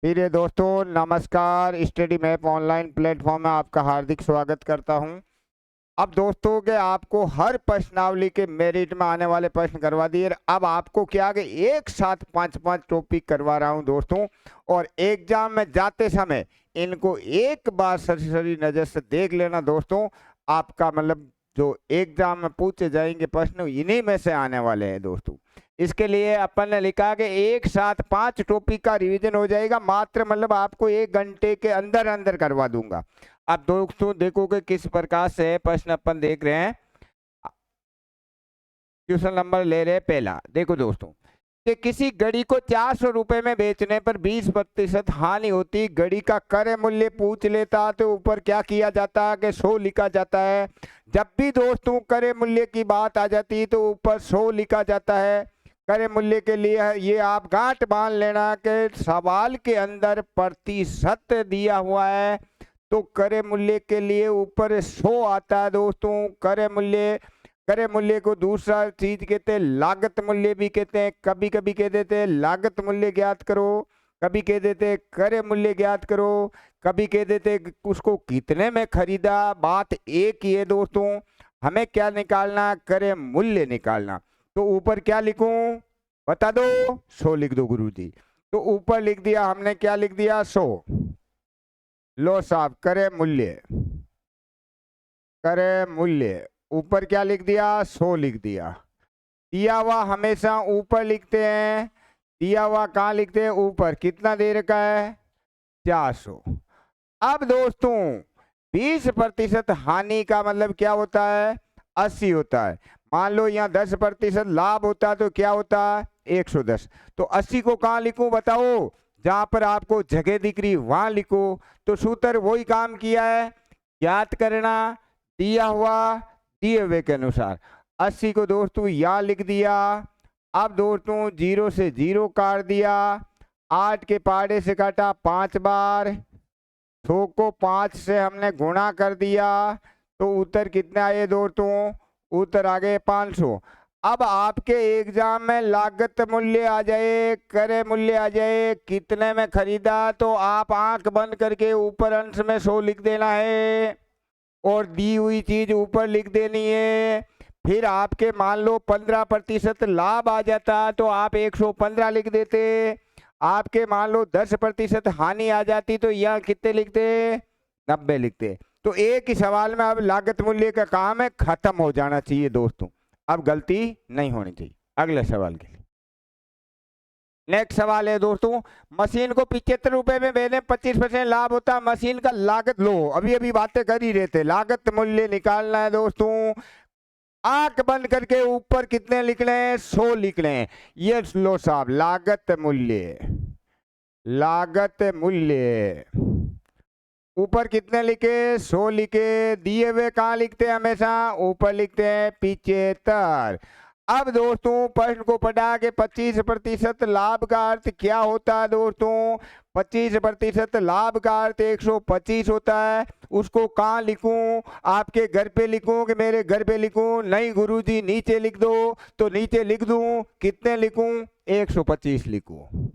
प्रिय दोस्तों, नमस्कार। स्टडी मैप ऑनलाइन प्लेटफॉर्म में आपका हार्दिक स्वागत करता हूं। अब दोस्तों के आपको हर प्रश्नावली के मेरिट में आने वाले प्रश्न करवा दिए। अब आपको क्या कि एक साथ पांच पांच टॉपिक करवा रहा हूं दोस्तों, और एग्जाम में जाते समय इनको एक बार सरी नजर से देख लेना दोस्तों। आपका मतलब जो एग्जाम में पूछे जाएंगे प्रश्न इन्हीं में से आने वाले हैं दोस्तों। इसके लिए अपन ने लिखा कि एक साथ पांच टॉपिक का रिवीजन हो जाएगा, मात्र मतलब आपको 1 घंटे के अंदर अंदर करवा दूंगा। अब दोस्तों देखोगे किस प्रकार से प्रश्न अपन देख रहे हैं। क्वेश्चन नंबर ले रहे हैं पहला। देखो दोस्तों कि किसी घड़ी को 400 रुपए में बेचने पर 20% हानि होती, घड़ी का क्रय मूल्य पूछ लेता तो ऊपर क्या किया जाता है कि 100 लिखा जाता है। जब भी दोस्तों क्रय मूल्य की बात आ जाती तो ऊपर 100 लिखा जाता है। क्रय मूल्य के लिए ये आप गांठ बांध लेना कि सवाल के अंदर प्रतिशत दिया हुआ है, तो क्रय मूल्य के लिए ऊपर 100 आता है दोस्तों। क्रय मूल्य को दूसरा चीज कहते हैं लागत मूल्य भी कहते हैं। कभी कभी कह देते हैं लागत मूल्य ज्ञात करो, कभी कह देते हैं क्रय मूल्य ज्ञात करो, कभी कह देते हैं उसको कितने में खरीदा। बात एक ही है दोस्तों, हमें क्या निकालना, क्रय मूल्य निकालना। तो ऊपर क्या लिखूं बता दो, 100 लिख दो गुरुजी। तो ऊपर लिख दिया हमने, क्या लिख दिया 100। लो साहब, क्रय मूल्य, क्रय मूल्य ऊपर क्या लिख दिया 100 लिख दिया। दिया हुआ हमेशा ऊपर लिखते हैं, दिया हुआ कहाँ लिखते हैं ऊपर। कितना दे रखा है 400। अब दोस्तों 20% हानि का मतलब क्या होता है 80 होता है। मान लो यहाँ 10% लाभ होता है तो क्या होता है 110। तो 80 को कहाँ लिखूं बताओ, जहां पर आपको जगह दिख रही वहां लिखो। तो सूत्र वही काम किया है, ज्ञात करना दिया हुआ दिए हुए के अनुसार। 80 को दोस्तों यहाँ लिख दिया। अब दोस्तों 0 से 0 काट दिया, 8 के पाड़े से काटा 5 बार, 100 को 5 से हमने गुणा कर दिया, तो उत्तर कितने आए दोस्तों, उत्तर आ गए 500। अब आपके एग्जाम में लागत मूल्य आ जाए, क्रय मूल्य आ जाए, कितने में खरीदा, तो आप आंख बंद करके ऊपर अंश में 100 लिख देना है और दी हुई चीज ऊपर लिख देनी है। फिर आपके मान लो 15% लाभ आ जाता तो आप 115 लिख देते। आपके मान लो 10% हानि आ जाती तो यह कितने लिखते, 90 लिखते। तो एक ही सवाल में अब लागत मूल्य का काम है, खत्म हो जाना चाहिए दोस्तों, अब गलती नहीं होनी चाहिए। अगले सवाल के लिए नेक्स्ट सवाल है दोस्तों, मशीन को 75 रुपए में बेचने 25% लाभ होता है। मशीन का लागत, लो अभी अभी बातें कर ही रहे थे, लागत मूल्य निकालना है दोस्तों। आंख बंद करके ऊपर कितने लिख लें 100 लिख लें। ये लो साहब, लागत मूल्य, लागत मूल्य ऊपर कितने लिखे 100 लिखे। दिए हुए कहाँ लिखते हैं हमेशा ऊपर लिखते हैं 75। अब दोस्तों प्रश्न को पढ़ा के 25% लाभ का अर्थ क्या होता है दोस्तों, 25% लाभ का अर्थ 125 होता है। उसको कहाँ लिखूं, आपके घर पे लिखूं कि मेरे घर पे लिखूं, नहीं गुरुजी नीचे लिख दो, तो नीचे लिख दूं। कितने लिखूं 125 लिखूं।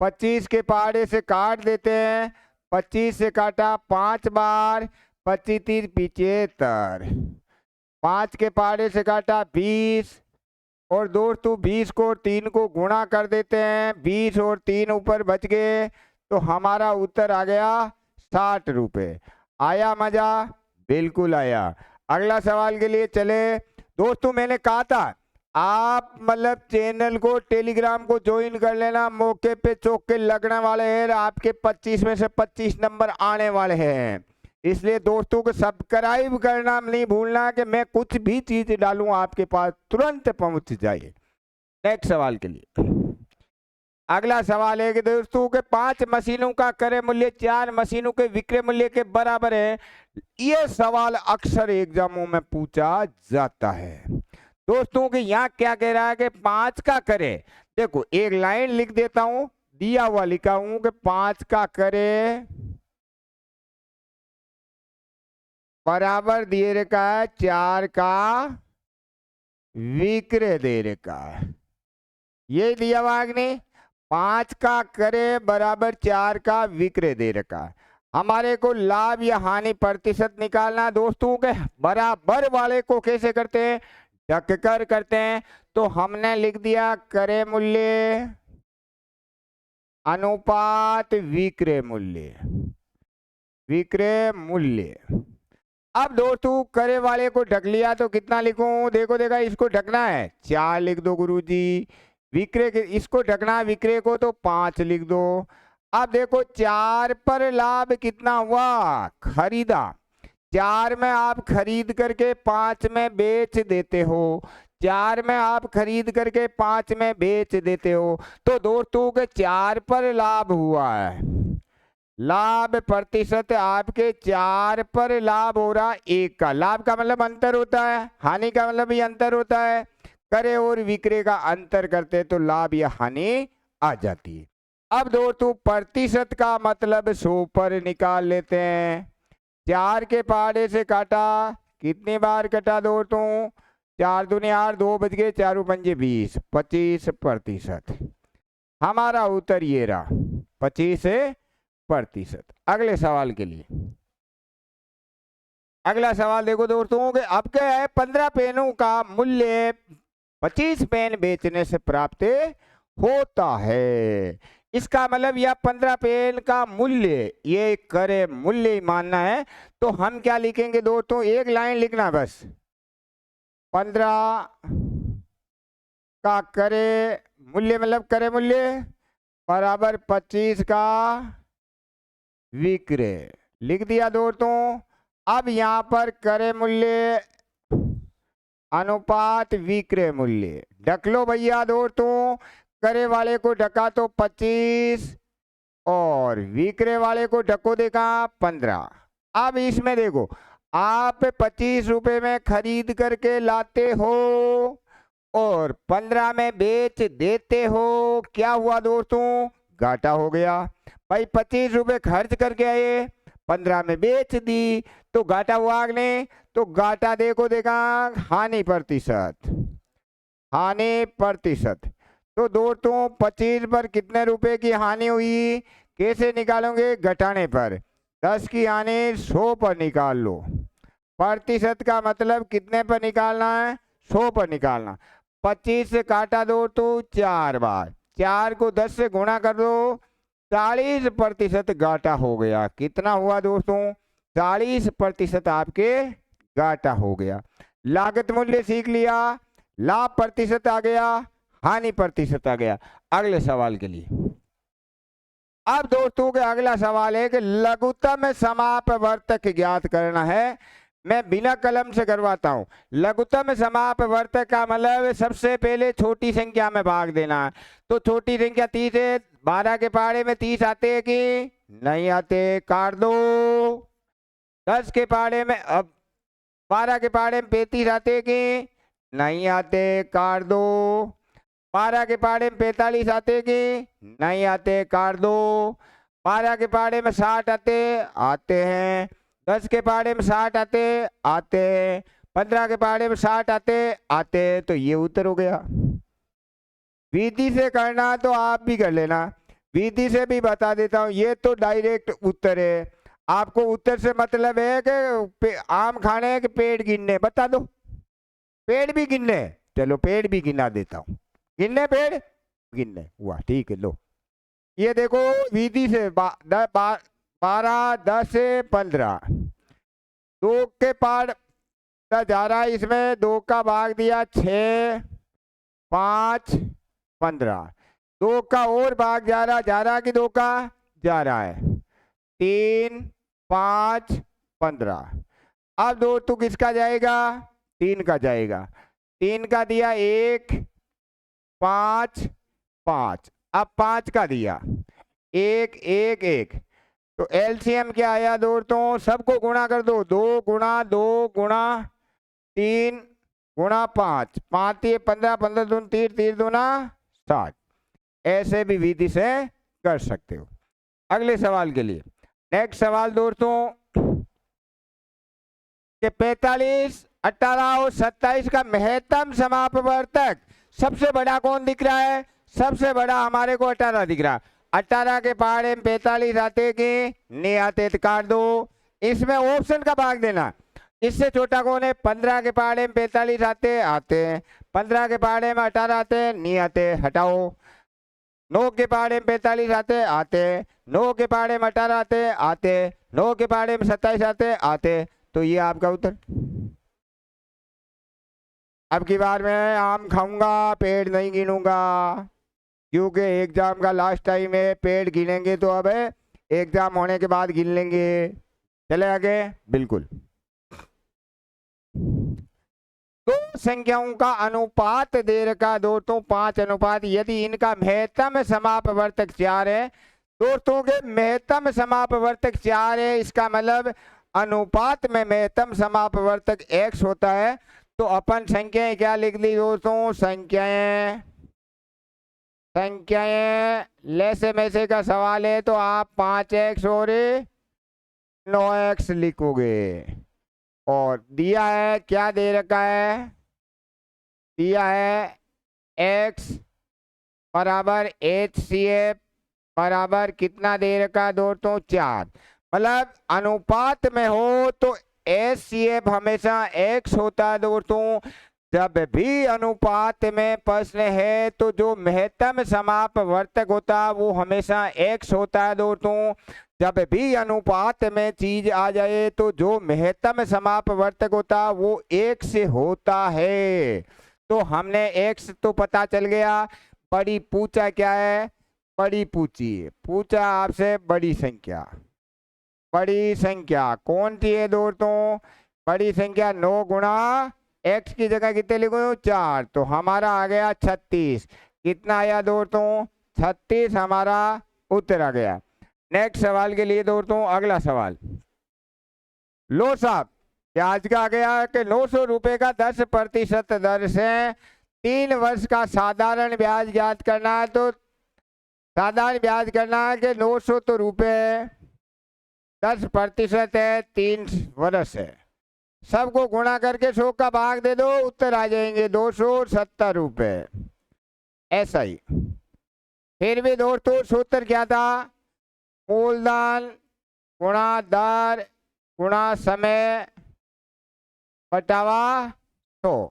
25 के पहाड़े से काट देते हैं, 25 से काटा 5 बार, 25 3 75, 5 के पहाड़े से काटा 20, और दोस्तों 20 को 3 को गुणा कर देते हैं, 20 और 3 ऊपर बच गए, तो हमारा उत्तर आ गया 60 रुपए। आया मजा, बिल्कुल आया। अगला सवाल के लिए चले दोस्तों। मैंने कहा था आप मतलब चैनल को टेलीग्राम को ज्वाइन कर लेना, मौके पे चौके लगने वाले हैं, आपके 25 में से 25 नंबर आने वाले हैं। इसलिए दोस्तों को सब्सक्राइब करना नहीं भूलना कि मैं कुछ भी चीज डालूं आपके पास तुरंत पहुंच जाए। नेक्स्ट सवाल के लिए अगला सवाल है कि दोस्तों के 5 मशीनों का क्रय मूल्य 4 मशीनों के विक्रय मूल्य के बराबर है। यह सवाल अक्सर एग्जामों में पूछा जाता है दोस्तों कि यहाँ क्या कह रहा है कि 5 का करे। देखो एक लाइन लिख देता हूं, दिया हुआ लिखा हूं कि 5 का करे बराबर दिए रखा है 4 का विक्रय दे रखा है। ये दिया हुआ नहीं, 5 का करे बराबर 4 का विक्रय दे रखा है। हमारे को लाभ या हानि प्रतिशत निकालना दोस्तों के बराबर वाले को कैसे करते हैं, ढककर करते हैं। तो हमने लिख दिया क्रय मूल्य अनुपात विक्रय मूल्य, विक्रय मूल्य। अब दोस्तों क्रय वाले को ढक लिया तो कितना लिखूं, देखो देखा इसको ढकना है 4 लिख दो गुरुजी, विक्रय इसको ढकना है विक्रय को तो 5 लिख दो। अब देखो 4 पर लाभ कितना हुआ, खरीदा। 4 में आप खरीद करके 5 में बेच देते हो, 4 में आप खरीद करके 5 में बेच देते हो। तो दोस्तों के 4 पर लाभ हुआ है, लाभ प्रतिशत आपके 4 पर लाभ हो रहा 1 का। लाभ का मतलब अंतर होता है, हानि का मतलब भी अंतर होता है। क्रय और विक्रय का अंतर करते तो लाभ या हानि आ जाती है। अब दोस्तों प्रतिशत का मतलब 100 पर निकाल लेते हैं। 4 के पहाड़े से काटा, कितनी बार कटा दोस्तों, 4 दूनी 8, 2 बज गए, 4 पंजे 20, 25%। हमारा उत्तर ये रहा 25%। अगले सवाल के लिए, अगला सवाल देखो दोस्तों कि अब क्या है, 15 पेनों का मूल्य 25 पेन बेचने से प्राप्त होता है। इसका मतलब यह 15 पेन का मूल्य ये क्रय मूल्य मानना है। तो हम क्या लिखेंगे दोस्तों, एक लाइन लिखना बस, 15 का क्रय मूल्य मतलब क्रय मूल्य बराबर 25 का विक्रय लिख दिया दोस्तों। अब यहाँ पर क्रय मूल्य अनुपात विक्रय मूल्य ढक लो भैया दोस्तों। क्रय वाले को ढका तो 25 और विक्रय वाले को ढको देखा 15। अब इसमें देखो आप 25 रुपए में खरीद करके लाते हो और 15 में बेच देते हो, क्या हुआ दोस्तों, घाटा हो गया। भाई 25 रुपए खर्च करके आए, 15 में बेच दी तो घाटा हुआ कि नहीं, तो घाटा देखो देखा हानि प्रतिशत, हानि प्रतिशत। तो दोस्तों 25 पर कितने रुपए की हानि हुई, कैसे निकालोगे, घटाने पर 10 की हानि 100 पर निकाल लो। प्रतिशत का मतलब कितने पर निकालना है, 100 पर निकालना। 25 से काटा दो तो 4 बार, 4 को 10 से गुणा कर दो, 40% घाटा हो गया। कितना हुआ दोस्तों, 40% आपके घाटा हो गया। लागत मूल्य सीख लिया, लाभ प्रतिशत आ गया, हानि प्रतिशत आ गया। अगले सवाल के लिए, अब दोस्तों के अगला सवाल है कि लघुत्तम समापवर्तक ज्ञात करना है। मैं बिना कलम से करवाता हूं। लघुत्तम समापवर्तक का मतलब सबसे पहले छोटी संख्या में भाग देना है। तो छोटी संख्या 30 है, 12 के पहाड़े में 30 आते हैं कि नहीं आते, काट दो। 10 के पहाड़े में, अब 12 के पहाड़े में 35 आते हैं कि नहीं आते, काट दो। 12 के पहाड़े में 45 आते कि नहीं आते, काट दो। 12 के पहाड़े में 60 आते हैं। 10 के पहाड़े में 60 आते हैं। 15 के पहाड़े में 60 आते हैं। तो ये उत्तर हो गया। विधि से करना तो आप भी कर लेना, विधि से भी बता देता हूं। ये तो डायरेक्ट उत्तर है। आपको उत्तर से मतलब है कि आम खाने के पेड़ गिनने, बता दो पेड़ भी गिनने, चलो पेड़ भी गिना देता हूं। गिनने पेड़ गिनने हुआ, ठीक है। लो ये देखो विधि से 12, 10, 15, 2 के पार जा रहा है, इसमें 2 का भाग दिया 6, 5, 15, 2 का और भाग जा रहा कि 2 का जा रहा है, 3, 5, 15। अब 2 तो किसका जाएगा, 3 का जाएगा। 3 का दिया 1, 5, 5, अब 5 का दिया 1, 1, 1। तो एलसीएम क्या आया दोस्तों, सबको गुणा कर दो, 2 गुणा 2 गुणा 3 गुणा 5, 5 ये 15, 15 दून 30, 30 दूना 60। ऐसे भी विधि से कर सकते हो। अगले सवाल के लिए, नेक्स्ट सवाल दोस्तों कि 45, 18 और 27 का महत्तम समापवर्तक सबसे बड़ा कौन दिख रहा है, सबसे बड़ा हमारे को 18 दिख रहा। 18 के पहाड़े में 45 आते कि नहीं आते तो काट दो। इसमें ऑप्शन का भाग देना। इससे छोटा कौन है? 15 के पहाड़े में 45 आते आते हैं। 15 के पहाड़े में 18 आते हैं नहीं आते, हटाओ। 9 के पहाड़े में 45 आते आते, 9 के पहाड़े में 18 आते आते, 9 के पहाड़े में 27 आते आते। तो ये आपका उत्तर। अब की बार मैं आम खाऊंगा, पेड़ नहीं गिनूंगा, क्योंकि एग्जाम का लास्ट टाइम है। पेड़ गिनेंगे तो अब एग्जाम होने के बाद गिन लेंगे। चले आगे। बिल्कुल। दो संख्याओं का अनुपात दे रखा दोस्तों 5 अनुपात। यदि इनका महत्तम समापवर्तक 4 है, दोस्तों के महत्तम समापवर्तक 4 है, इसका मतलब अनुपात में महत्तम समापवर्तक x होता है। तो अपन संख्याएं क्या लिख ली दोस्तों? संख्याएं लेसे में से का सवाल है तो आप 5x और 9x लिखोगे। और दिया है, क्या दे रखा है? दिया है x बराबर HCF बराबर कितना दे रखा है दोस्तों? 4। मतलब अनुपात में हो तो HCF हमेशा x होता है दोस्तों। जब भी अनुपात में प्रश्न है तो जो महत्तम समापवर्तक होता है वो हमेशा x होता है दोस्तों। जब भी अनुपात में चीज आ जाए तो जो महत्तम समापवर्तक होता है वो 1 से होता है। तो हमने x तो पता चल गया। बड़ी पूछा क्या है? बड़ी पूछा आपसे बड़ी संख्या। बड़ी संख्या कौन सी है दोस्तों? बड़ी संख्या 9 गुणा x की जगह कितने लिखो? 4। तो हमारा आ गया 36। कितना आया दोस्तों? 36 हमारा उत्तर आ गया। नेक्स्ट सवाल के लिए दोस्तों अगला सवाल लो साहब। ब्याज का आ गया कि 900 रुपए का 10% दर से 3 वर्ष का साधारण ब्याज ज्ञात करना है। तो साधारण ब्याज करना है कि 900 तो रुपए 10% है, 3 वर्ष है। सबको गुणा करके 100 का भाग दे दो, उत्तर आ जाएंगे 270 रुपए। ऐसा ही। फिर भी दोस्तों सूत्र क्या था? मूलधन गुणा दर गुणा समय बटावा 100।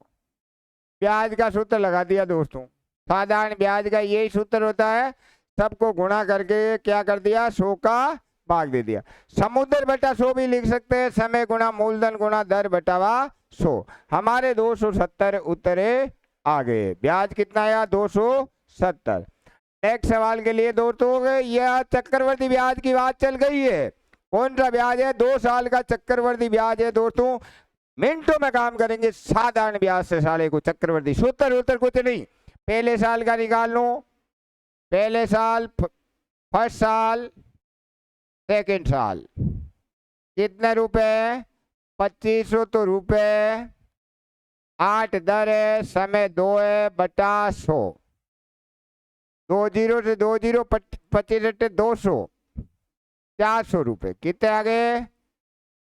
ब्याज का सूत्र लगा दिया दोस्तों। साधारण ब्याज का यही सूत्र होता है। सबको गुणा करके क्या कर दिया? 100 का भाग दे दिया। समुद्र बटा 100 भी लिख सकते हैं। समय गुणा मूलधन गुणा दर बटावा 100। हमारे 270 उत्तरे आ गए। ब्याज कितना आया? 270। नेक्स्ट सवाल के लिए दोस्तों यह चक्रवर्ती ब्याज की बात चल गई है। कौन सा ब्याज है? 2 साल का चक्रवर्ती ब्याज है दोस्तों। मिनटों में काम करेंगे। साधारण ब्याज से साले को चक्रवर्ती सूत्र कुछ नहीं। पहले साल का निकाल लो। पहले साल, फर्स्ट साल, सेकेंड साल। कितने रुपए? 2500 तो रुपए। 8 दर है, समय 2 है, बटा 100। 2 जीरो से 2 जीरो 25 200, 400 रुपए। कितने आ गए?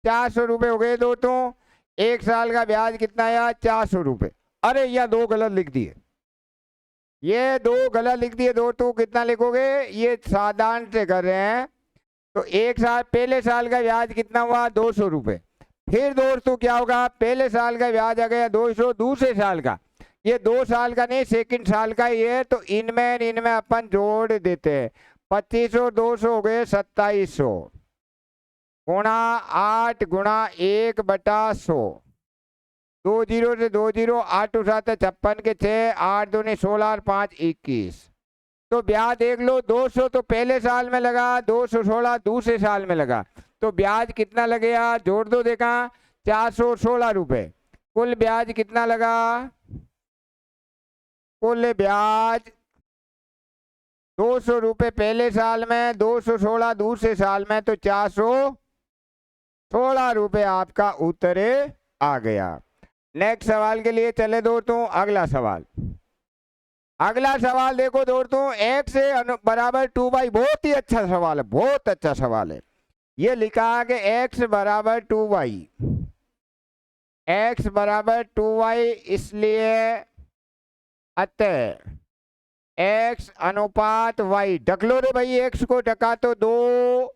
400 रुपए हो गए दोस्तों। 1 साल का ब्याज कितना आया? 400 रुपए। अरे यह 2 गलत लिख दिए। ये 2 गलत लिख दिए दोस्तों। कितना लिखोगे? ये साधारण से कर रहे हैं। तो 1 साल, पहले साल का ब्याज कितना हुआ? 200 रुपए। फिर दोस्तों क्या होगा? पहले साल का ब्याज आ गया 200। दूसरे साल का, ये 2 साल का नहीं, सेकंड साल का ही है। तो इनमें अपन जोड़ देते हैं। 2500 200 हो गए 2700 गुणा 8 गुणा 1 बटा 100। 2 जीरो से 2 जीरो, 8 7 56 के 6, 8 दूनी 16 और 5 21। तो ब्याज देख लो। 200 तो पहले साल में लगा, 216 दूसरे साल में लगा। तो ब्याज कितना लगेगा? जोड़ दो। देखा, 416 रुपए। कुल ब्याज कितना लगा? कुल ब्याज 200 रुपए पहले साल में, 216 दूसरे साल में, तो 416 रुपए आपका उत्तर आ गया। नेक्स्ट सवाल के लिए चले दोस्तों अगला सवाल। अगला सवाल देखो दोस्तों, x बराबर 2y। बहुत ही अच्छा सवाल है, बहुत अच्छा सवाल है। ये लिखा है कि x बराबर 2y। x बराबर 2y, इसलिए अतः x अनुपात y। ढक लो रे भाई, x को ढका तो 2,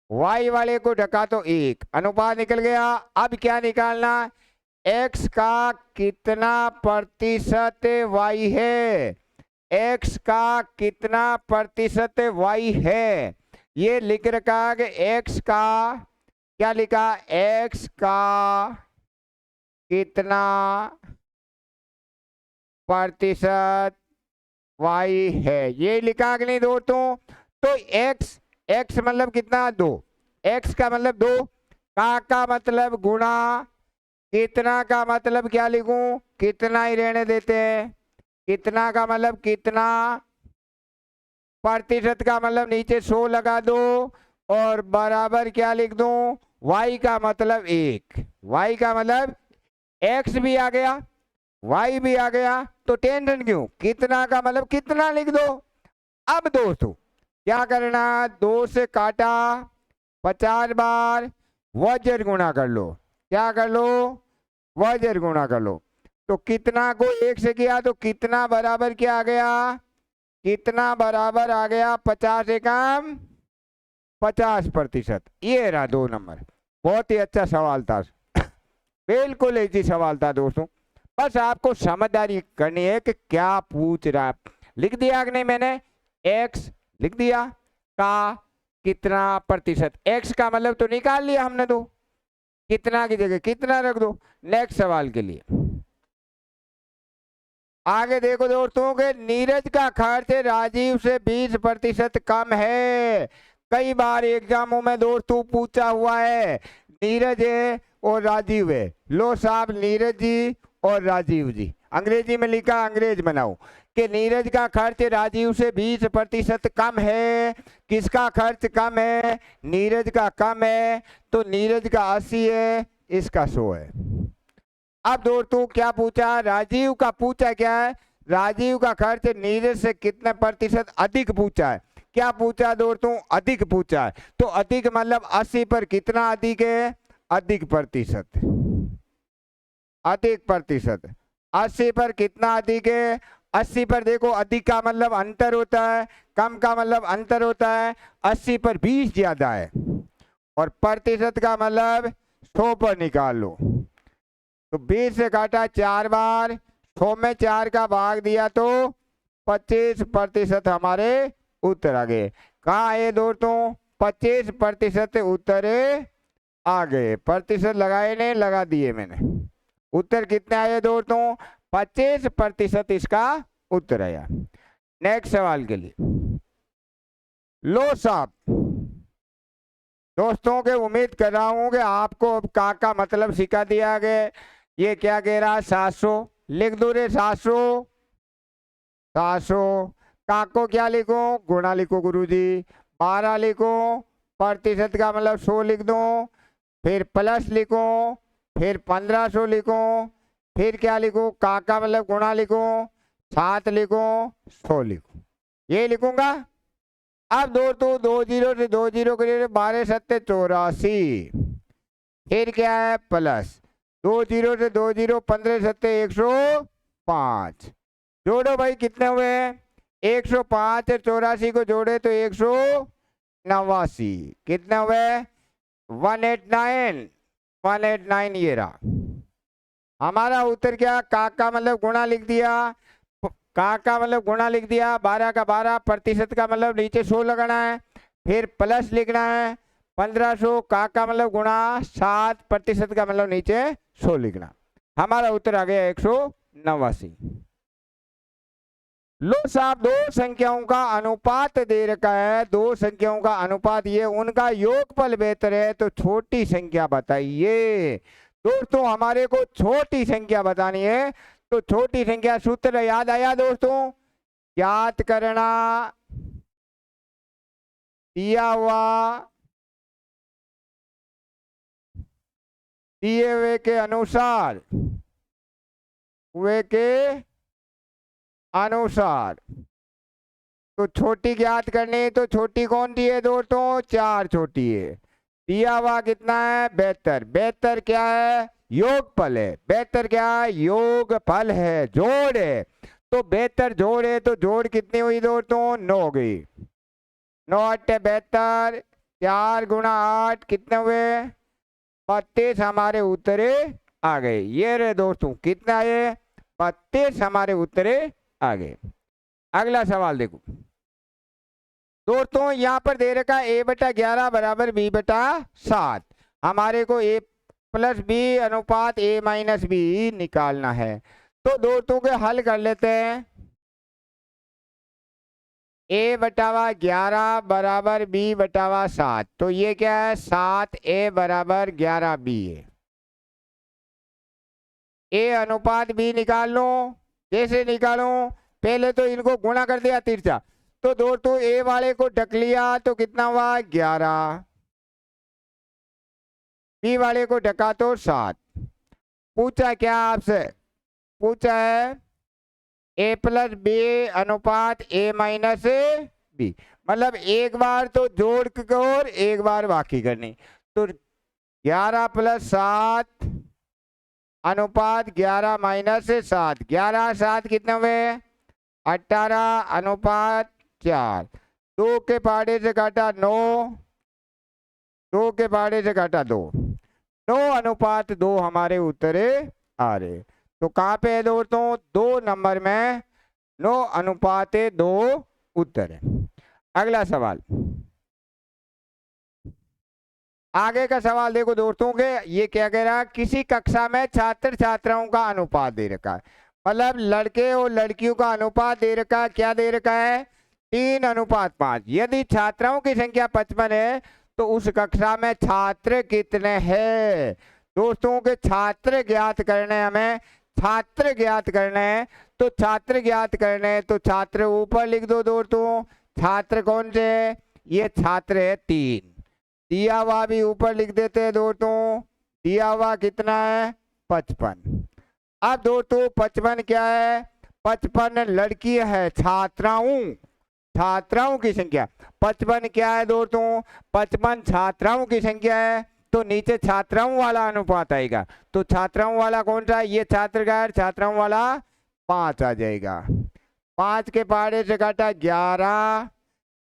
y वाले को ढका तो 1, अनुपात निकल गया। अब क्या निकालना, x का कितना प्रतिशत y है, x का कितना प्रतिशत y है। ये लिख रखा है कि x का, क्या लिखा, x का कितना प्रतिशत y है, ये लिखा कि नहीं दोस्तों। तो x मतलब कितना, 2, x का मतलब 2, का मतलब गुणा, कितना का मतलब क्या लिखूं, कितना ही रहने देते हैं, कितना का मतलब कितना, प्रतिशत का मतलब नीचे 100 लगा दो, और बराबर क्या लिख दूं, y का मतलब 1, y का मतलब x भी आ गया, y भी आ गया, तो टेंशन क्यों, कितना का मतलब कितना लिख दो। अब दोस्तों क्या करना, 2 से काटा 50 बार, वज्र गुणा कर लो, क्या कर लो, वज्र गुणा कर लो। तो कितना को 1 से किया तो कितना बराबर क्या आ गया, कितना बराबर आ गया, 50 एकम 50%। ये रहा 2 नंबर। बहुत ही अच्छा सवाल था, बिल्कुल इजी सवाल था दोस्तों। बस आपको समझदारी करनी है कि क्या पूछ रहा है। लिख दिया कि नहीं मैंने, x लिख दिया, का कितना प्रतिशत, x का मतलब तो निकाल लिया हमने, तो कितना की जगह कितना रख दो। नेक्स्ट सवाल के लिए आगे देखो दोस्तों के, नीरज का खर्च राजीव से 20% कम है। कई बार एग्जामों में दोस्तों पूछा हुआ है, नीरज है और राजीव है। लो साहब, नीरज जी और राजीव जी, अंग्रेजी में लिखा, अंग्रेज बनाओ कि नीरज का खर्च राजीव से 20% कम है। किसका खर्च कम है, नीरज का कम है, तो नीरज का 80 है, इसका 100 है। अब दोस्तों क्या पूछा, राजीव का पूछा क्या है, राजीव का खर्च नीरज से कितने प्रतिशत अधिक पूछा है। क्या पूछा दोस्तों, अधिक पूछा है। तो अधिक मतलब 80 पर कितना अधिक है, अधिक प्रतिशत, अधिक प्रतिशत। 80 पर कितना अधिक है, 80 पर देखो, अधिक का मतलब अंतर होता है, कम का मतलब अंतर होता है। 80 पर 20 ज्यादा है, और प्रतिशत का मतलब 100 पर निकाल लो। तो 20 से काटा 4 बार, 100 में 4 का भाग दिया तो 25% हमारे उत्तर आ गए। कहाँ है दोस्तों, 25% उत्तर आ गए। प्रतिशत लगाए नहीं, लगा दिए मैंने। उत्तर कितने आए दोस्तों, 25% इसका उत्तर आया। नेक्स्ट सवाल के लिए लो साहब दोस्तों के, उम्मीद कर रहा हूं कि आपको अब का मतलब सिखा दिया गया। ये क्या कह रहा है, 700 लिख दो रे, 700 700। का को क्या लिखो, गुणा लिखो गुरुजी, 12 लिखो, प्रतिशत का मतलब 100 लिख दो, फिर प्लस लिखो, फिर 1500 लिखो, फिर क्या लिखो, का मतलब गुणा लिखो, 7 लिखो, 100 लिखो, ये लिखूंगा। अब दोस्तों 2 जीरो से 2 जीरो के 12 7 84, फिर क्या है प्लस 2 जीरो से 2 जीरो, 15 7 105। जोड़ो भाई, कितने हुए, 105 84 को जोड़े तो 189। कितने हुए, 189, 189 ये रहा हमारा उत्तर। क्या, का मतलब गुणा लिख दिया, का मतलब गुणा लिख दिया, 12 का 12, प्रतिशत का मतलब नीचे 100 लगाना है, फिर प्लस लिखना है 1500, का मतलब गुणा 7, प्रतिशत का मतलब नीचे 100 लिखना। हमारा उत्तर आ गया 189। लो साहब, दो संख्याओं का अनुपात दे रखा है, दो संख्याओं का अनुपात, ये उनका योगफल बेहतर है, तो छोटी संख्या बताइए। दोस्तों हमारे को छोटी संख्या बतानी है, तो छोटी संख्या सूत्र याद आया दोस्तों, ज्ञात करना दिया हुआ दिए हुए के अनुसार, वे के अनुसार। तो छोटी ज्ञात करनी, तो छोटी कौन दी है दोस्तों, 4 छोटी है। दिया हुआ कितना है, 72। 72 क्या है, योगफल है। 72 क्या है, योगफल है, जोड़ है। तो 72 जोड़ है तो जोड़ कितनी हुई दोस्तों 9 हो गई। 9 8 72, 4 गुणा 8 कितने हुए 32 हमारे उत्तरे आ गए। ये रहे दोस्तों कितना आए 32 हमारे उत्तरे आ गए। अगला सवाल देखो दोस्तों, यहां पर दे रखा a बटा 11 बराबर b बटा 7। हमारे को a प्लस बी अनुपात a माइनस बी निकालना है। तो दोस्तों के हल कर लेते हैं। a बटावा 11 बराबर b बटावा 7, तो ये क्या है 7a बराबर 11b है। a अनुपात b निकाल लो। कैसे निकालो, पहले तो इनको गुणा कर दिया तिरछा, तो दोस्तों a वाले को ढक लिया तो कितना हुआ 11, b वाले को ढका तो 7। पूछा क्या आपसे, पूछा है a प्लस बी अनुपात a माइनस बी, मतलब एक बार तो जोड़ के और एक बार बाकी करनी। तो 11 प्लस 7 अनुपात 11 माइनस 7, 11 7 कितने हुए 18 अनुपात 4, 2 के पहाड़े से काटा 9, 2 के पहाड़े से काटा 2, 9 अनुपात 2 हमारे उत्तरे आ रहे। तो कहाँ पे है दोस्तों 2 नंबर में 9 अनुपात 2 उत्तर है। अगला सवाल, आगे का सवाल देखो दोस्तों के, ये क्या कह रहा है, किसी कक्षा में छात्र छात्राओं का अनुपात दे रखा है, मतलब लड़के और लड़कियों का अनुपात दे रखा है। क्या दे रखा है 3 अनुपात 5। यदि छात्राओं की संख्या 55 है तो उस कक्षा में छात्र कितने हैं। दोस्तों के छात्र ज्ञात करने, हमें छात्र ज्ञात करने हैं, तो छात्र ज्ञात करने हैं तो छात्र ऊपर लिख दो दोस्तों। छात्र कौन से है, ये छात्र है 3, दिया हुआ भी ऊपर लिख देते हैं दोस्तों। दिया हुआ कितना है 55। अब दोस्तों 55 क्या है, 55 लड़की है, छात्राओं, छात्राओं की संख्या 55 क्या है दोस्तों 55 छात्राओं की संख्या है, तो नीचे छात्राओं वाला अनुपात आएगा। तो छात्राओं वाला कौन सा है, ये छात्र का है, छात्राओं वाला 5 आ जाएगा। 5 के पहाड़े से काटा 11,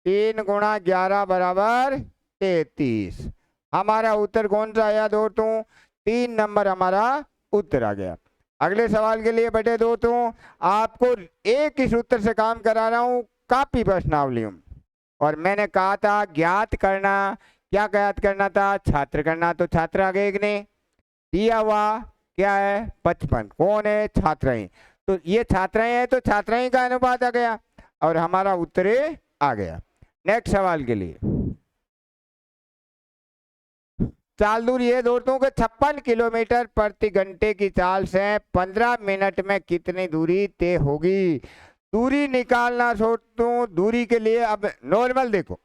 3 गुणा 11 बराबर 33। हमारा उत्तर कौन सा आया दोस्तों 3 नंबर हमारा उत्तर आ गया। अगले सवाल के लिए बेटे दोस्तों, आपको एक ही सूत्र से काम करा रहा हूं, कापी प्रश्नावली, और मैंने कहा था ज्ञात करना, क्या ज्ञात करना था छात्र करना, तो छात्र आ गए कि नहीं। दिया हुआ क्या है 55, कौन है छात्राएं, तो ये छात्राएं हैं तो छात्राएं का अनुपात आ गया और हमारा उत्तर आ गया। नेक्स्ट सवाल के लिए, चाल दूरी है दोस्तों के 56 किलोमीटर प्रति घंटे की चाल से 15 मिनट में कितनी दूरी तय होगी। दूरी निकालना दोस्तों, दूरी के लिए अब नॉर्मल देखो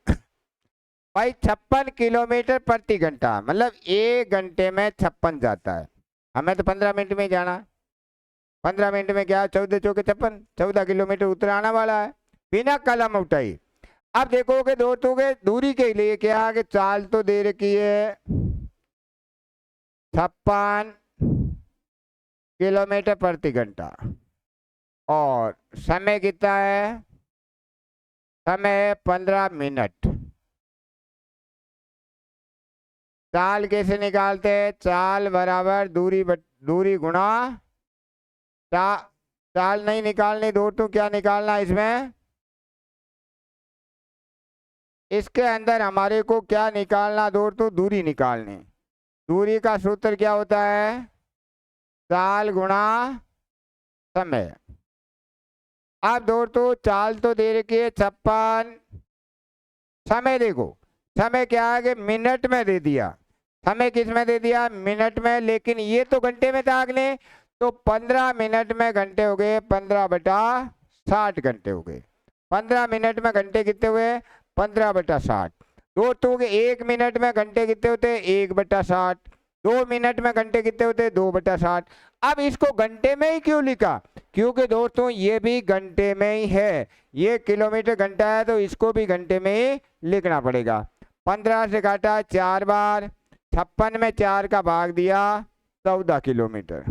भाई 56 किलोमीटर प्रति घंटा, मतलब 1 घंटे में 56 जाता है, हमें तो 15 मिनट में जाना, 15 मिनट में क्या 14 चौके 56, 14 किलोमीटर उत्तर आने वाला है बिना कलम उठाई। अब देखोगे दोस्तों के दूरी के लिए क्या है कि चाल तो दे रखी है 56 किलोमीटर प्रति घंटा और समय कितना है, समय 15 मिनट। चाल कैसे निकालते हैं, चाल बराबर दूरी गुणा चाल नहीं निकालनी दोस्तों, क्या निकालना इसमें, इसके अंदर हमारे को क्या निकालना दोस्तों दूरी निकालनी। दूरी का सूत्र क्या होता है चाल गुणा समय। अब दोस्तों चाल तो दे रखी है 56, समय देखो समय क्या है कि मिनट में दे दिया, समय किस में दे दिया मिनट में, लेकिन ये तो घंटे में था अगले, तो 15 मिनट में घंटे हो गए 15/60 घंटे हो गए। 15 मिनट में घंटे कितने हुए 15/60। दोस्तों के 1 मिनट में घंटे कितने होते 1/60, 2 मिनट में घंटे कितने होते 2/60। अब इसको घंटे में ही क्यों लिखा, क्योंकि दोस्तों ये भी घंटे में ही है, ये किलोमीटर घंटा है तो इसको भी घंटे में ही लिखना पड़ेगा। 15 से काटा 4 बार, 56 में 4 का भाग दिया 14 किलोमीटर।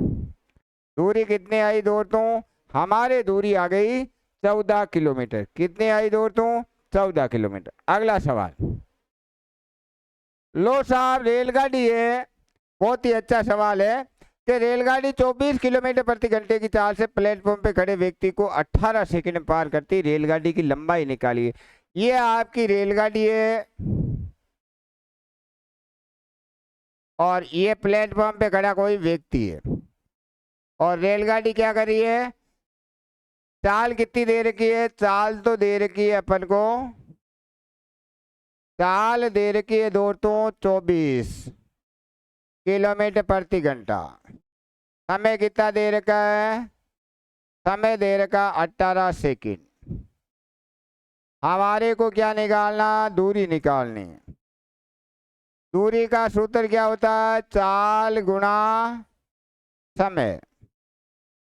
दूरी कितनी आई दोस्तों हमारे दूरी आ गई 14 किलोमीटर। कितनी आई दोस्तों? 14 किलोमीटर। अगला सवाल, लो साहब रेलगाड़ी है, बहुत ही अच्छा सवाल है कि रेलगाड़ी 24 किलोमीटर प्रति घंटे की चाल से प्लेटफॉर्म पे खड़े व्यक्ति को 18 सेकंड में पार करती, रेलगाड़ी की लंबाई निकालिए। ये आपकी रेलगाड़ी है और ये प्लेटफॉर्म पे खड़ा कोई व्यक्ति है और रेलगाड़ी क्या कर रही है? चाल कितनी दे रखी है? चाल तो दे रखी है अपन को, चाल दे रखी है दोस्तों 24 किलोमीटर प्रति घंटा। समय कितना दे रखा है? समय दे रखा 18 सेकंड। हमारे को क्या निकालना? दूरी निकालनी। दूरी का सूत्र क्या होता है? चाल गुणा समय।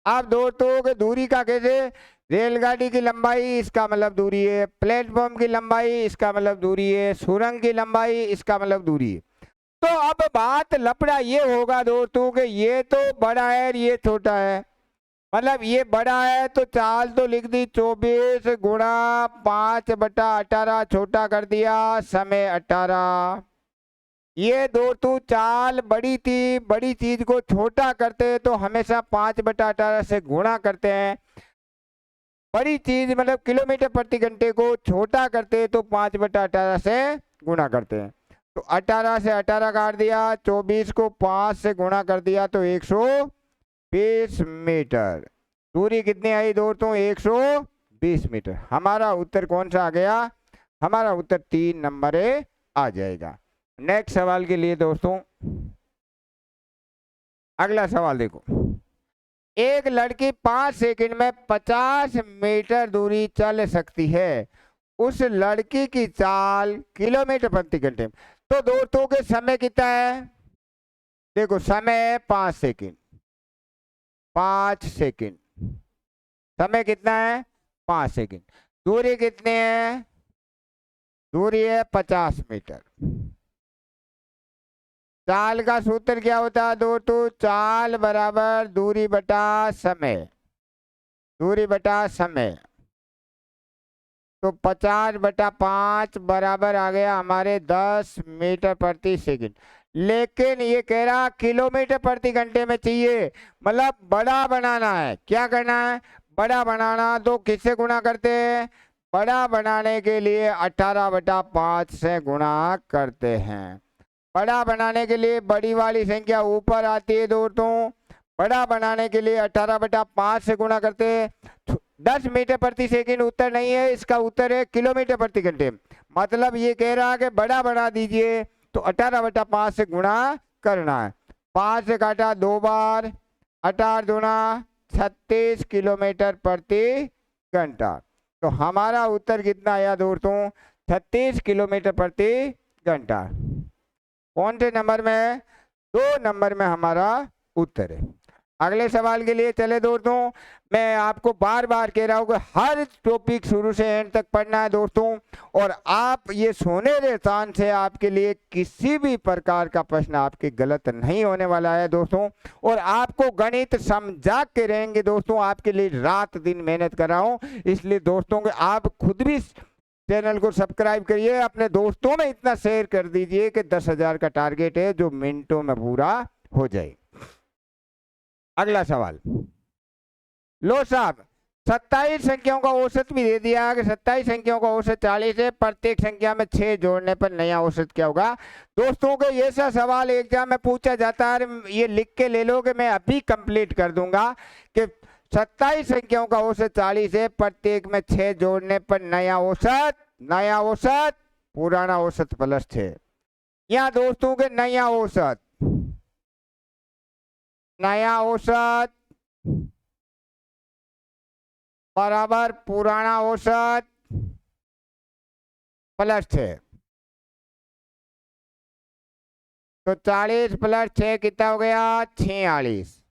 अब दोस्तों के दूरी का कैसे? रेलगाड़ी की लंबाई इसका मतलब दूरी है, प्लेटफॉर्म की लंबाई इसका मतलब दूरी है, सुरंग की लंबाई इसका मतलब दूरी है। तो अब बात लफड़ा ये होगा दोस्तों कि ये तो बड़ा है और ये छोटा है, मतलब ये बड़ा है तो चाल तो लिख दी 24 गुणा 5/18, छोटा कर दिया समय 18। ये दोस्तों चाल बड़ी थी, बड़ी चीज को छोटा करते हैं तो हमेशा 5/18 से गुणा करते हैं। बड़ी चीज मतलब किलोमीटर प्रति घंटे को छोटा करते हैं तो 5/18 से गुणा करते हैं। तो 18 से 18 काट दिया, 24 को 5 से गुणा कर दिया तो 120 मीटर। दूरी कितनी आई दोस्तों? 120 मीटर। हमारा उत्तर कौन सा आ गया? हमारा उत्तर 3 नंबर आ जाएगा। नेक्स्ट सवाल के लिए दोस्तों, अगला सवाल देखो, एक लड़की 5 सेकंड में 50 मीटर दूरी चल सकती है, उस लड़की की चाल किलोमीटर प्रति घंटे। तो दोस्तों के समय कितना है? देखो समय है 5 सेकंड, 5 सेकंड समय कितना है? 5 सेकंड। दूरी कितनी है? दूरी है 50 मीटर। चाल का सूत्र क्या होता है दोस्तों? चाल बराबर दूरी बटा समय, दूरी बटा समय। तो 50/5 बराबर आ गया हमारे 10 मीटर प्रति सेकंड। लेकिन ये कह रहा किलोमीटर प्रति घंटे में चाहिए, मतलब बड़ा बनाना है। क्या करना है? बड़ा बनाना। तो किससे गुणा करते हैं? बड़ा बनाने के लिए 18/5 से गुणा करते हैं। बड़ा बनाने के लिए बड़ी वाली संख्या ऊपर आती है दोस्तों, बड़ा बनाने के लिए 18/5 से गुणा करते हैं। 10 मीटर प्रति सेकंड उत्तर नहीं है, इसका उत्तर है किलोमीटर प्रति घंटे। मतलब ये कह रहा है कि बड़ा बना दीजिए तो 18/5 से गुणा करना है। 5 से काटा 2 बार, 18 दूना 36 किलोमीटर प्रति घंटा। तो हमारा उत्तर कितना आया दोस्तों? 36 किलोमीटर प्रति घंटा। कौन से नंबर में है? 2 नंबर में हमारा उत्तर है। अगले सवाल के लिए चले दोस्तों। मैं आपको बार बार कह रहा हूं कि हर टॉपिक शुरू से एंड तक पढ़ना है दोस्तों, और आप ये सोनेरे स्थान से आपके लिए किसी भी प्रकार का प्रश्न आपके गलत नहीं होने वाला है दोस्तों। और आपको गणित समझा के रहेंगे दोस्तों, आपके लिए रात दिन मेहनत कर रहा हूं। इसलिए दोस्तों के आप खुद भी चैनल को सब्सक्राइब करिए, अपने दोस्तों में इतना शेयर कर दीजिए कि 10,000 का टारगेट है जो मिनटों में पूरा हो जाए। अगला सवाल, लो साहब 27 संख्याओं का औसत भी दे दिया कि 27 संख्याओं का औसत 40 है, प्रत्येक संख्या में 6 जोड़ने पर नया औसत क्या होगा? दोस्तों को ये सा सवाल एग्जाम में पूछा जाता है, ये लिख के ले लो कि मैं अभी कंप्लीट कर दूंगा कि 27 संख्याओं का औसत 40 है, प्रत्येक में 6 जोड़ने पर नया औसत, नया औसत पुराना औसत प्लस 6। यहाँ दोस्तों के नया औसत, नया औसत बराबर पुराना औसत प्लस 6। तो 40 प्लस 6 कितना हो गया? 46।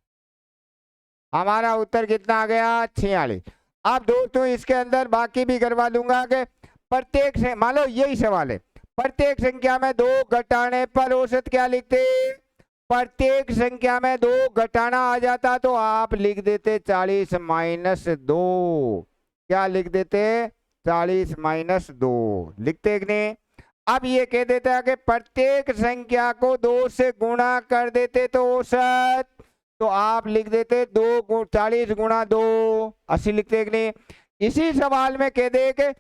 हमारा उत्तर कितना आ गया? 46। अब दोस्तों इसके अंदर बाकी भी करवा दूंगा कि प्रत्येक से मान लो यही सवाल है, प्रत्येक संख्या में 2 घटाने पर औसत क्या लिखते? प्रत्येक संख्या में 2 घटाना आ जाता तो आप लिख देते 40 माइनस 2। क्या लिख देते? 40 माइनस 2 लिखते कि नहीं? अब ये कह देता है कि प्रत्येक संख्या को 2 से गुणा कर देते तो औसत, तो आप लिख देते 40 गुणा 2 80 लिखते कि नहीं? इसी सवाल में कह दे कि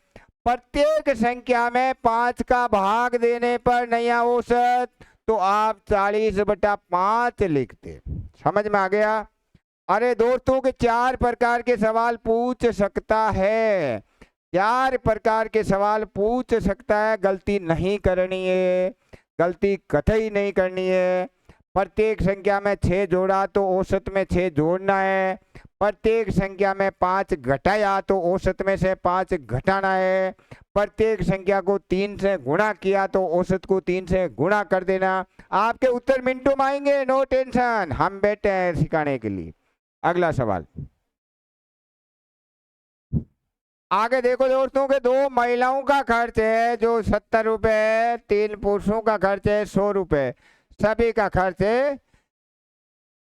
प्रत्येक संख्या में 5 का भाग देने पर नया औसत, तो आप 40/5 लिखते। समझ में आ गया? अरे दोस्तों के 4 प्रकार के सवाल पूछ सकता है, 4 प्रकार के सवाल पूछ सकता है। गलती नहीं करनी है, गलती कतई नहीं करनी है। प्रत्येक संख्या में 6 जोड़ा तो औसत में 6 जोड़ना है। प्रत्येक संख्या में 5 घटाया तो औसत में से 5 घटाना है। प्रत्येक संख्या को 3 से गुणा किया तो औसत को 3 से गुणा कर देना। आपके उत्तर मिनटों में आएंगे, नो टेंशन, हम बैठे हैं सिखाने के लिए। अगला सवाल आगे देखो दोस्तों के 2 महिलाओं का खर्च है जो 70 रुपए, 3 पुरुषों का खर्च है 100 रुपए। सभी का खर्च है,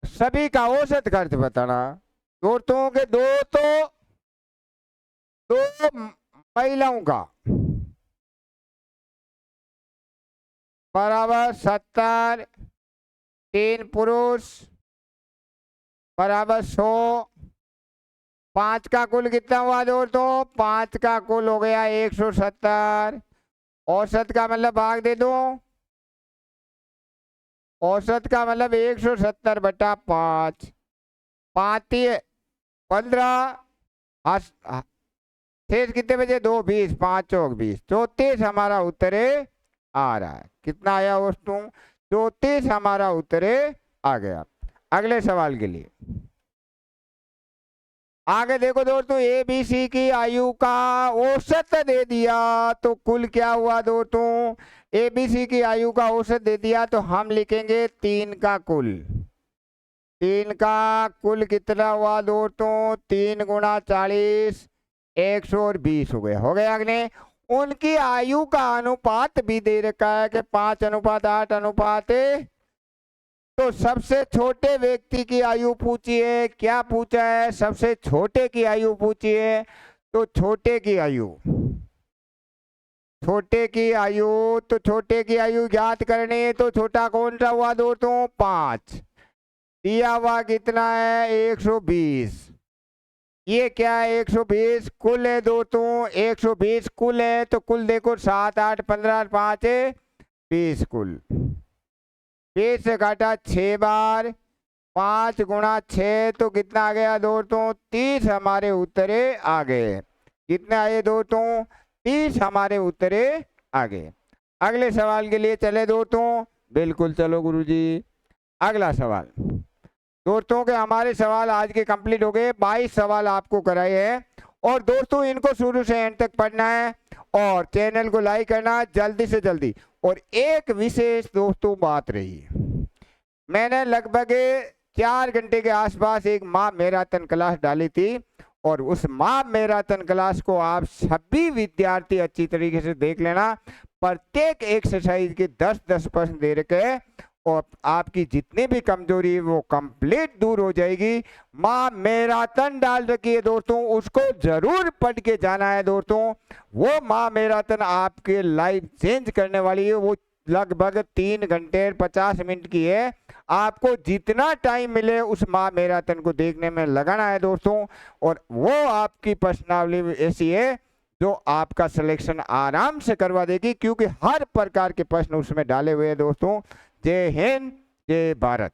सभी का औसत खर्च बताना। दोस्तों के दो महिलाओं का बराबर 70, 3 पुरुष बराबर 100। 5 का कुल कितना हुआ दोस्तों? 5 का कुल हो गया 170। औसत का मतलब भाग दे दो, औसत का मतलब 170/5। 15 शेष कितने बजे? 2 20, 5 चौक 20, 34 हमारा उत्तर आ रहा है। कितना आया दोस्तों? 34 हमारा उत्तर आ गया। अगले सवाल के लिए आगे देखो दोस्तों, ABC की आयु का औसत दे दिया तो कुल क्या हुआ दोस्तों? ABC की आयु का औसत दे दिया तो हम लिखेंगे 3 का कुल। 3 का कुल कितना हुआ दोस्तों? 3 गुणा 40, 120 हो गया। हो गया अगले? उनकी आयु का अनुपात भी दे रखा है कि 5:8 अनुपात। तो सबसे छोटे व्यक्ति की आयु पूछी है। क्या पूछा है? सबसे छोटे की आयु पूछी है। तो छोटे की आयु, छोटे की आयु, तो छोटे की आयु ज्ञात करनी है। तो छोटा कौन सा हुआ दोस्तों? 5। दिया हुआ कितना है? 120। ये क्या है? 120 कुल है दोस्तों, 120 कुल है। तो कुल देखो 7 8 15 5 20 कुल। 20 से काटा 6 बार, 5 गुणा 6 तो कितना आ गया दोस्तों? 30 हमारे उत्तरे आ गए। कितने आए दोस्तों? 30 हमारे उत्तरे आ गए। अगले सवाल के लिए चले दोस्तों? बिल्कुल चलो गुरुजी। अगला सवाल दोस्तों के हमारे सवाल आज के कंप्लीट हो गए। 22 सवाल आपको कराए हैं और दोस्तों इनको शुरू से एंड तक पढ़ना है और चैनल को लाइक करना जल्दी से जल्दी। और एक विशेष दोस्तों बात रही है, मैंने लगभग 4 घंटे के आसपास एक माँ मैराथन क्लास डाली थी और उस माँ मैराथन क्लास को आप सभी विद्यार्थी अच्छी तरीके से देख लेना। प्रत्येक एक्सरसाइज के 10-10% दे रखे हैं और आपकी जितनी भी कमजोरी है वो कंप्लीट दूर हो जाएगी। माँ मैराथन डाल रखी है दोस्तों, उसको जरूर पढ़ के जाना है दोस्तों। वो माँ मैराथन आपके लाइफ चेंज करने वाली है। वो लगभग 3 घंटे 50 मिनट की है। आपको जितना टाइम मिले उस माँ मैराथन को देखने में लगाना है दोस्तों। और वो आपकी पर्सनालिटी ऐसी है जो आपका सिलेक्शन आराम से करवा देगी, क्योंकि हर प्रकार के प्रश्न उसमें डाले हुए हैं दोस्तों। जय हिंद, जय भारत।